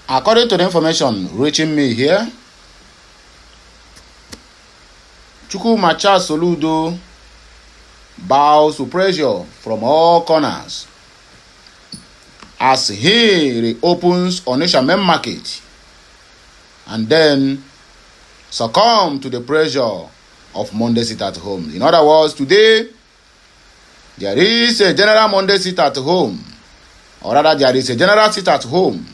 According to the information reaching me here, Chukwumacha Soludo bows to pressure from all corners as he reopens Onitsha main market and then succumb to the pressure of Monday sit at home. In other words, today there is a general Monday sit at home, or rather there is a general sit at home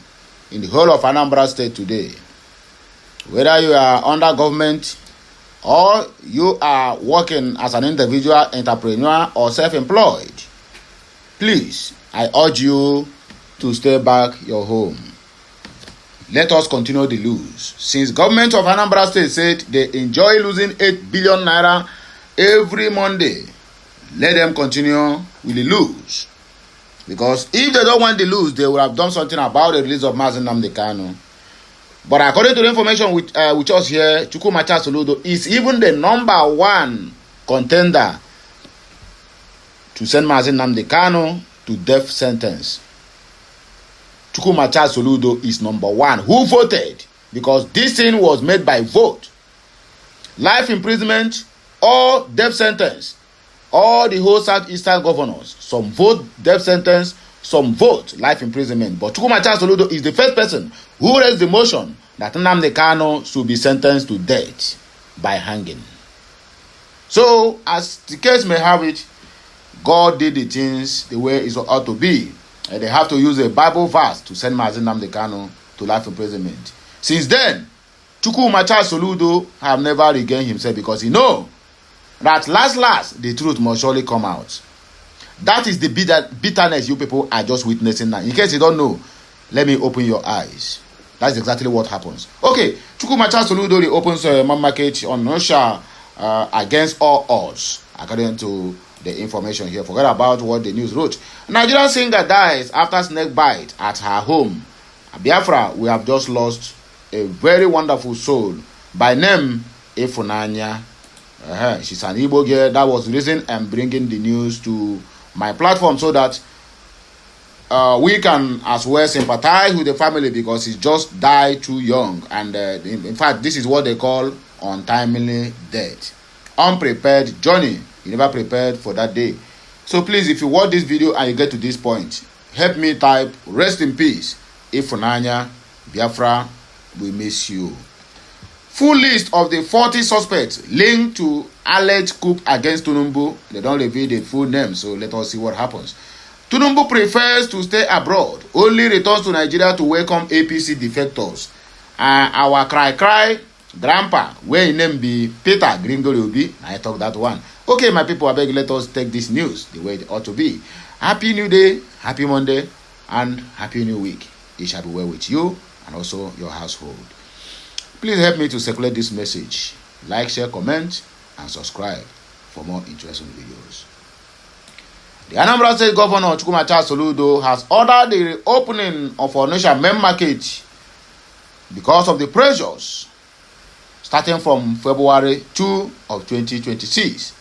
in the whole of Anambra State today. Whether you are under government or you are working as an individual entrepreneur or self-employed, please, I urge you to stay back your home. Let us continue the lose. Since government of Anambra State said they enjoy losing 8 billion naira every Monday, let them continue with the lose. Because if they don't want the lose, they would have done something about the release of Mazi Nnamdi Kanu. But according to the information with us here, Chukwumacha Soludo is even the number one contender to send Mazi Nnamdi Kanu to death sentence. Chukwumacha Soludo is number one. Who voted? Because this thing was made by vote. Life imprisonment or death sentence. All the whole Southeastern governors, some vote death sentence, some vote life imprisonment. But Chukwumacha Soludo is the first person who raised the motion that Nnamdi Kanu should be sentenced to death by hanging. So, as the case may have it, God did the things the way it ought to be. And they have to use a Bible verse to send Mazi Nnamdi Kanu to life imprisonment. Since then, Chukwumacha Soludo have never regained himself because he knows that last, the truth must surely come out. That is the bitterness you people are just witnessing now. In case you don't know, let me open your eyes. That's exactly what happens. Okay, Chukwumacha Soludo reopens main market on Onitsha against all odds, according to the information here. Forget about what the news wrote. Nigerian singer dies after snake bite at her home. Biafra, we have just lost a very wonderful soul by name Ifunanya. She's an Igbo girl. That was the reason I'm bringing the news to my platform so that we can as well sympathize with the family because he just died too young. And in fact, this is what they call untimely death. Unprepared journey. You never prepared for that day. So please, if you watch this video and you get to this point, help me type rest in peace. Ifunanya, Biafra, we miss you. Full list of the 40 suspects linked to alleged coup against Tinubu. They don't reveal the full name, so let us see what happens. Tinubu prefers to stay abroad, only returns to Nigeria to welcome APC defectors. Our cry grandpa, where his name be Peter Gringo Obi. I talk that one. Okay, my people, I beg, let us take this news the way it ought to be. Happy New Day, Happy Monday, and Happy New Week. It shall be well with you and also your household. Please help me to circulate this message. Like, share, comment, and subscribe for more interesting videos. The Anambra State Governor Chukwumacha Soludo has ordered the reopening of Onitsha main market because of the pressures starting from February 2 of 2026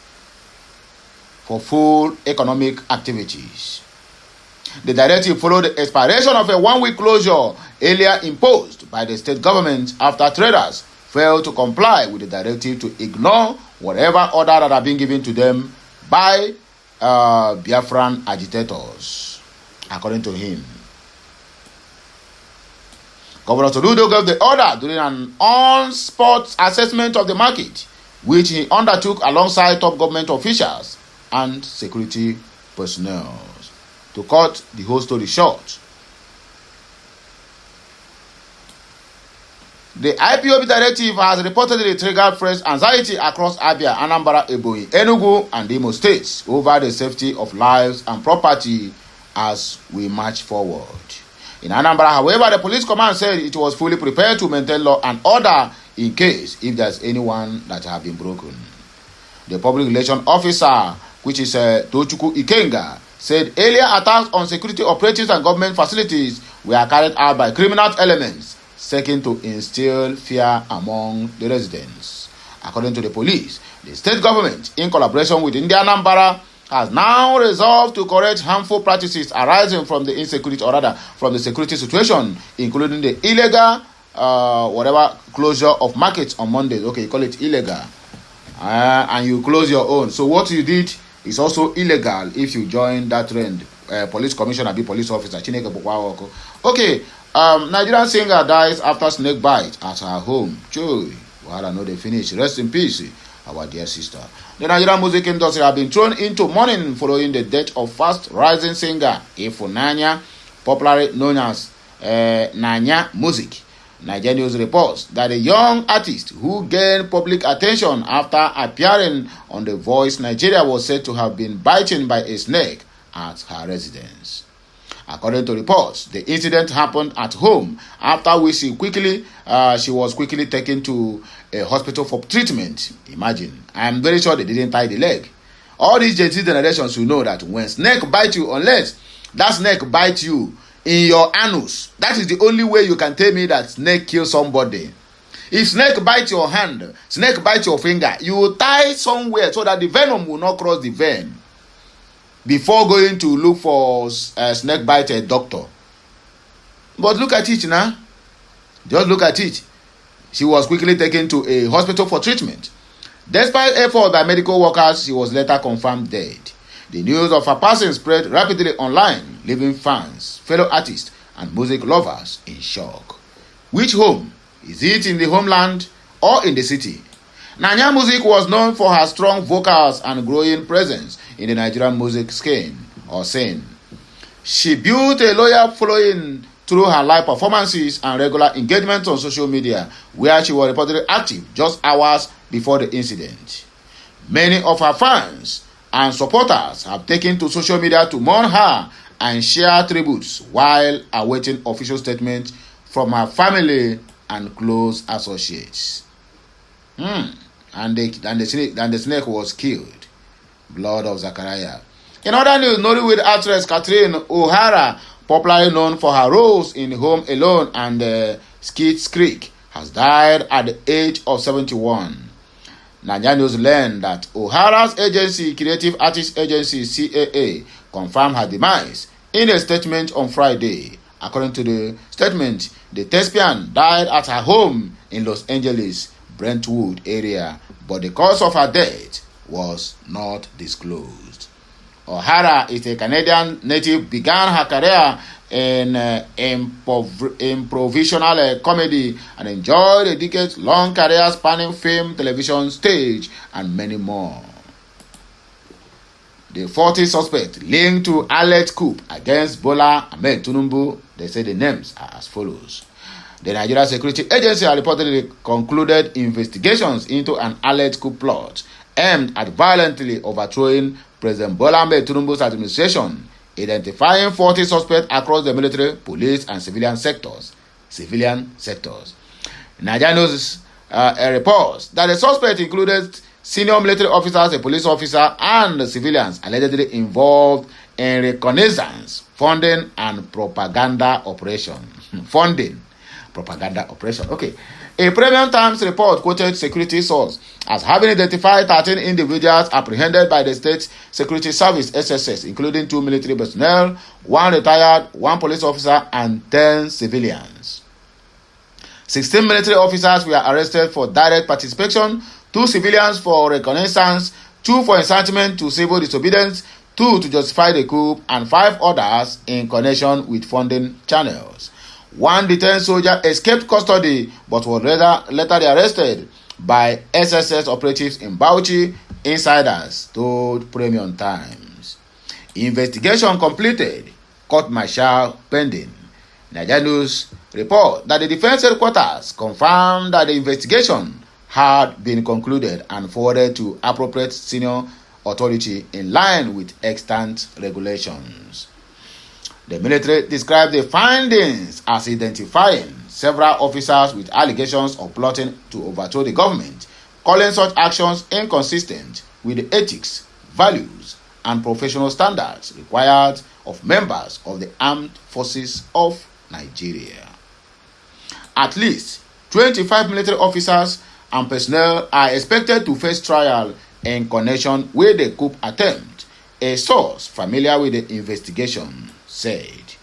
for full economic activities. The directive followed the expiration of a one-week closure earlier imposed by the state government after traders failed to comply with the directive to ignore whatever order that had been given to them by Biafran agitators, according to him. Governor Soludo gave the order during an on-spot assessment of the market, which he undertook alongside top government officials and security personnel. To cut the whole story short, the IPOB directive has reportedly triggered fresh anxiety across Abia, Anambra, Ebonyi, Enugu, and Imo states over the safety of lives and property as we march forward. In Anambra, however, the police command said it was fully prepared to maintain law and order in case if there's anyone that have been broken. The public relations officer, which is Tochukwu Ikenga, said earlier attacks on security operatives and government facilities were carried out by criminal elements seeking to instill fear among the residents. According to the police, the state government, in collaboration with India Anambra has now resolved to correct harmful practices arising from the insecurity, or rather from the security situation, including the illegal closure of markets on Mondays. Okay, you call it illegal, and you close your own. So what you did is also illegal if you join that trend. Police commissioner, be police officer. Okay, Nigerian singer dies after snake bite at her home. Joy, well, I know they finish. Rest in peace, our dear sister. The Nigerian music industry have been thrown into mourning following the death of fast-rising singer Efonanya, popularly known as Nanya Music. Nigerian News reports that a young artist who gained public attention after appearing on The Voice Nigeria was said to have been bitten by a snake at her residence. According to reports, the incident happened at home, after which she was quickly taken to a hospital for treatment. Imagine. I am very sure they didn't tie the leg. All these Gen Z generations will know that when snake bite you, unless that snake bite you in your anus, that is the only way you can tell me that snake kill somebody. If snake bite your hand, snake bite your finger, you will tie somewhere so that the venom will not cross the vein before going to look for a snake bite doctor. But look at it now. Just look at it. She was quickly taken to a hospital for treatment. Despite efforts by medical workers, she was later confirmed dead. The news of her passing spread rapidly online, leaving fans, fellow artists, and music lovers in shock. Which home? Is it in the homeland or in the city? Nanya Music was known for her strong vocals and growing presence in the Nigerian music scene. She built a loyal following through her live performances and regular engagement on social media, where she was reportedly active just hours before the incident. Many of her fans and supporters have taken to social media to mourn her and share tributes while awaiting official statements from her family and close associates. And the snake was killed. Blood of Zachariah. In other news, Nollywood actress Katherine O'Hara, popularly known for her roles in Home Alone and Schitt's Creek, has died at the age of 71. Nigerian News learned that O'Hara's agency, Creative Artists Agency (CAA), confirmed her demise in a statement on Friday. According to the statement, the thespian died at her home in Los Angeles, Brentwood area, but the cause of her death was not disclosed. O'Hara is a Canadian native, began her career in improvisational comedy and enjoyed a decade-long career spanning film, television, stage, and many more. The 40 suspects linked to alleged coup against Bola Ahmed Tinubu, they say the names are as follows. The Nigeria Security Agency has reportedly concluded investigations into an alleged coup plot aimed at violently overthrowing President Bola Ahmed Tinubu's administration, identifying 40 suspects across the military, police, and civilian sectors. Nigeria News reports that the suspects included senior military officers, a police officer, and civilians allegedly involved in reconnaissance, funding, and propaganda operation. Okay. A Premium Times report quoted security source as having identified 13 individuals apprehended by the State Security Service (SSS), including 2 military personnel, 1 retired, 1 police officer, and 10 civilians. 16 military officers were arrested for direct participation, 2 civilians for reconnaissance, 2 for incitement to civil disobedience, 2 to justify the coup, and 5 others in connection with funding channels. 1 detained soldier escaped custody but was later arrested by SSS operatives in Bauchi, insiders told Premium Times. Investigation completed, court-martial pending. Nigeria News report that the defense headquarters confirmed that the investigation had been concluded and forwarded to appropriate senior authority in line with extant regulations. The military described the findings as identifying several officers with allegations of plotting to overthrow the government, calling such actions inconsistent with the ethics, values, and professional standards required of members of the armed forces of Nigeria. At least 25 military officers and personnel are expected to face trial in connection with the coup attempt A source familiar with the investigation said.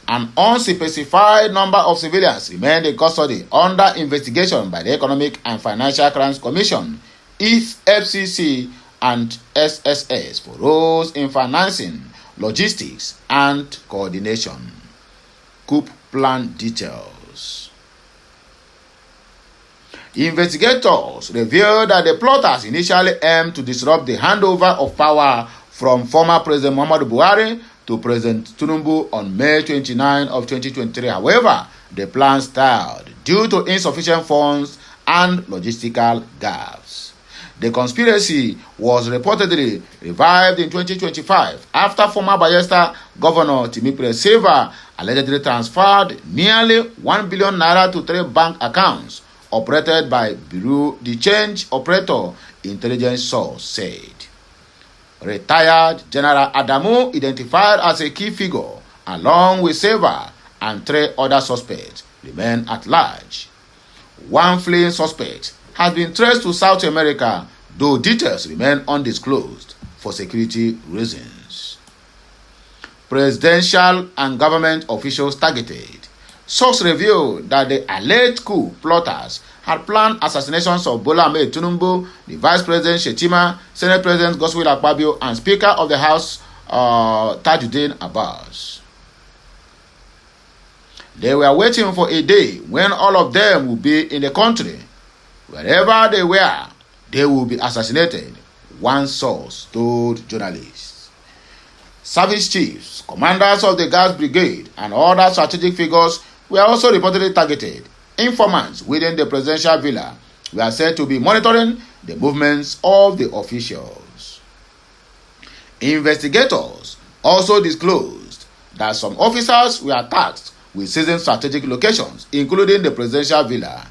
An unspecified number of civilians remained in custody under investigation by the Economic and Financial Crimes Commission, FCC, and SSS for roles in financing, logistics, and coordination. Coup plan details. Investigators revealed that the plotters initially aimed to disrupt the handover of power from former President Muhammadu Buhari to President Tinubu on May 29 of 2023. However, the plan stalled due to insufficient funds and logistical gaps. The conspiracy was reportedly revived in 2025 after former Bayelsa Governor Timipre Silva allegedly transferred nearly 1 billion naira to 3 bank accounts operated by Bureau de Change Operator, intelligence source said. Retired General Adamu, identified as a key figure, along with Silva and 3 other suspects, remain at large. One fleeing suspect has been traced to South America, though details remain undisclosed for security reasons. Presidential and government officials targeted. Sources revealed that the alleged coup plotters had planned assassinations of Bola Ahmed Tinubu, the Vice President Shetima, Senate President Godswill Akpabio, and Speaker of the House Tajuddin Abbas. They were waiting for a day when all of them would be in the country. Wherever they were, they would be assassinated, one source told journalists. Service chiefs, commanders of the Guards Brigade, and other strategic figures were also reportedly targeted. Informants within the presidential villa were said to be monitoring the movements of the officials. Investigators also disclosed that some officers were tasked with seizing strategic locations, including the presidential villa,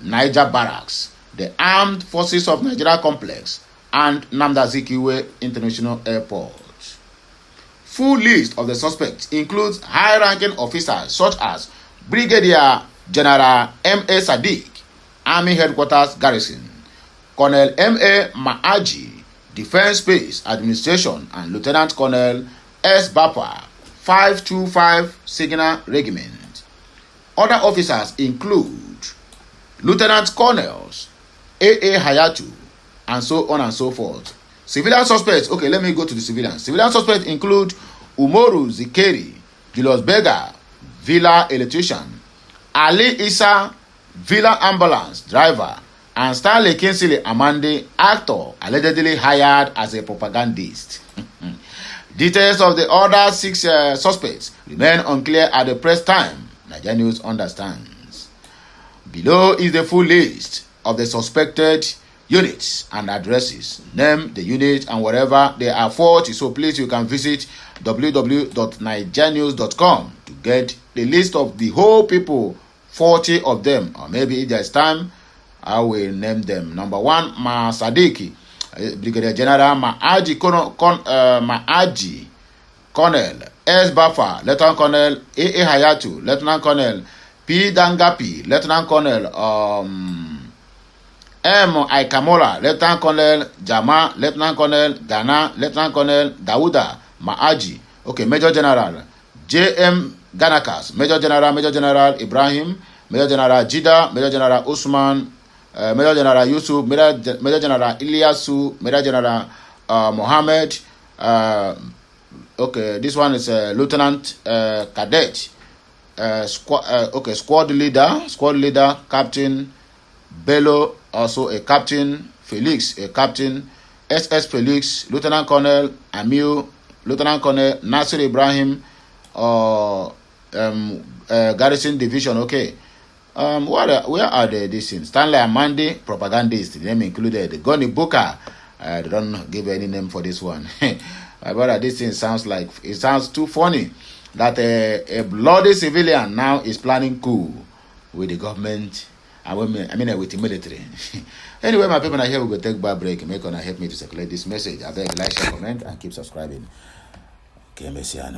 Niger Barracks, the Armed Forces of Nigeria Complex, and Nnamdi Azikiwe International Airport. Full list of the suspects includes high-ranking officers such as Brigadier General M.A. Sadiq, Army Headquarters Garrison, Colonel M.A. Maaji, Defense Space Administration, and Lieutenant Colonel S. Bapa, 525 Signal Regiment. Other officers include Lieutenant Colonels A.A. Hayatu, and so on and so forth. Civilian suspects, okay, let me go to the civilians. Civilian suspects include Umoru Zikeri, Julius Berger, Villa Electrician, Ali Issa, Villa Ambulance Driver, and Stanley Kingsley Amande, actor allegedly hired as a propagandist. Details of the other 6 suspects remain unclear at the press time, Nigeria News understands. Below is the full list of the suspected units and addresses. Name the unit and wherever they are fought. So please, you can visit www.nigerianews.com to get the list of the whole people, 40 of them, or maybe if there's time, I will name them. Number 1, Sadiki, Brigadier General Maaji, Colonel S. Bafa, Lieutenant Colonel A.A. Hayatu, Lieutenant Colonel P. Dangapi, Lieutenant Colonel M. Aikamola, Lieutenant Colonel Jama, Lieutenant Colonel Ghana, Lieutenant Colonel Dauda Maaji. Okay, Major General J.M. Ganakas, Major General Ibrahim, Major General Jida, Major General Usman, Major General Yusuf, Major General Ilyasu, Major General Mohammed. Okay, this one is Lieutenant Cadet. Squad leader Captain Bello, also a Captain Felix, a Captain SS Felix, Lieutenant Colonel Amiu, Lieutenant Colonel Nasir Ibrahim, Garrison Division. Okay, where are these things? Stanley Amandi, propagandist, the name included. Goni Buka, they don't give any name for this one. My brother, this thing sounds too funny that a bloody civilian now is planning coup with the government. With the military. Anyway, my people are here. We will take a break. Make gonna help me to circulate this message. I beg, like, share, comment, and keep subscribing. Okay, Messiah.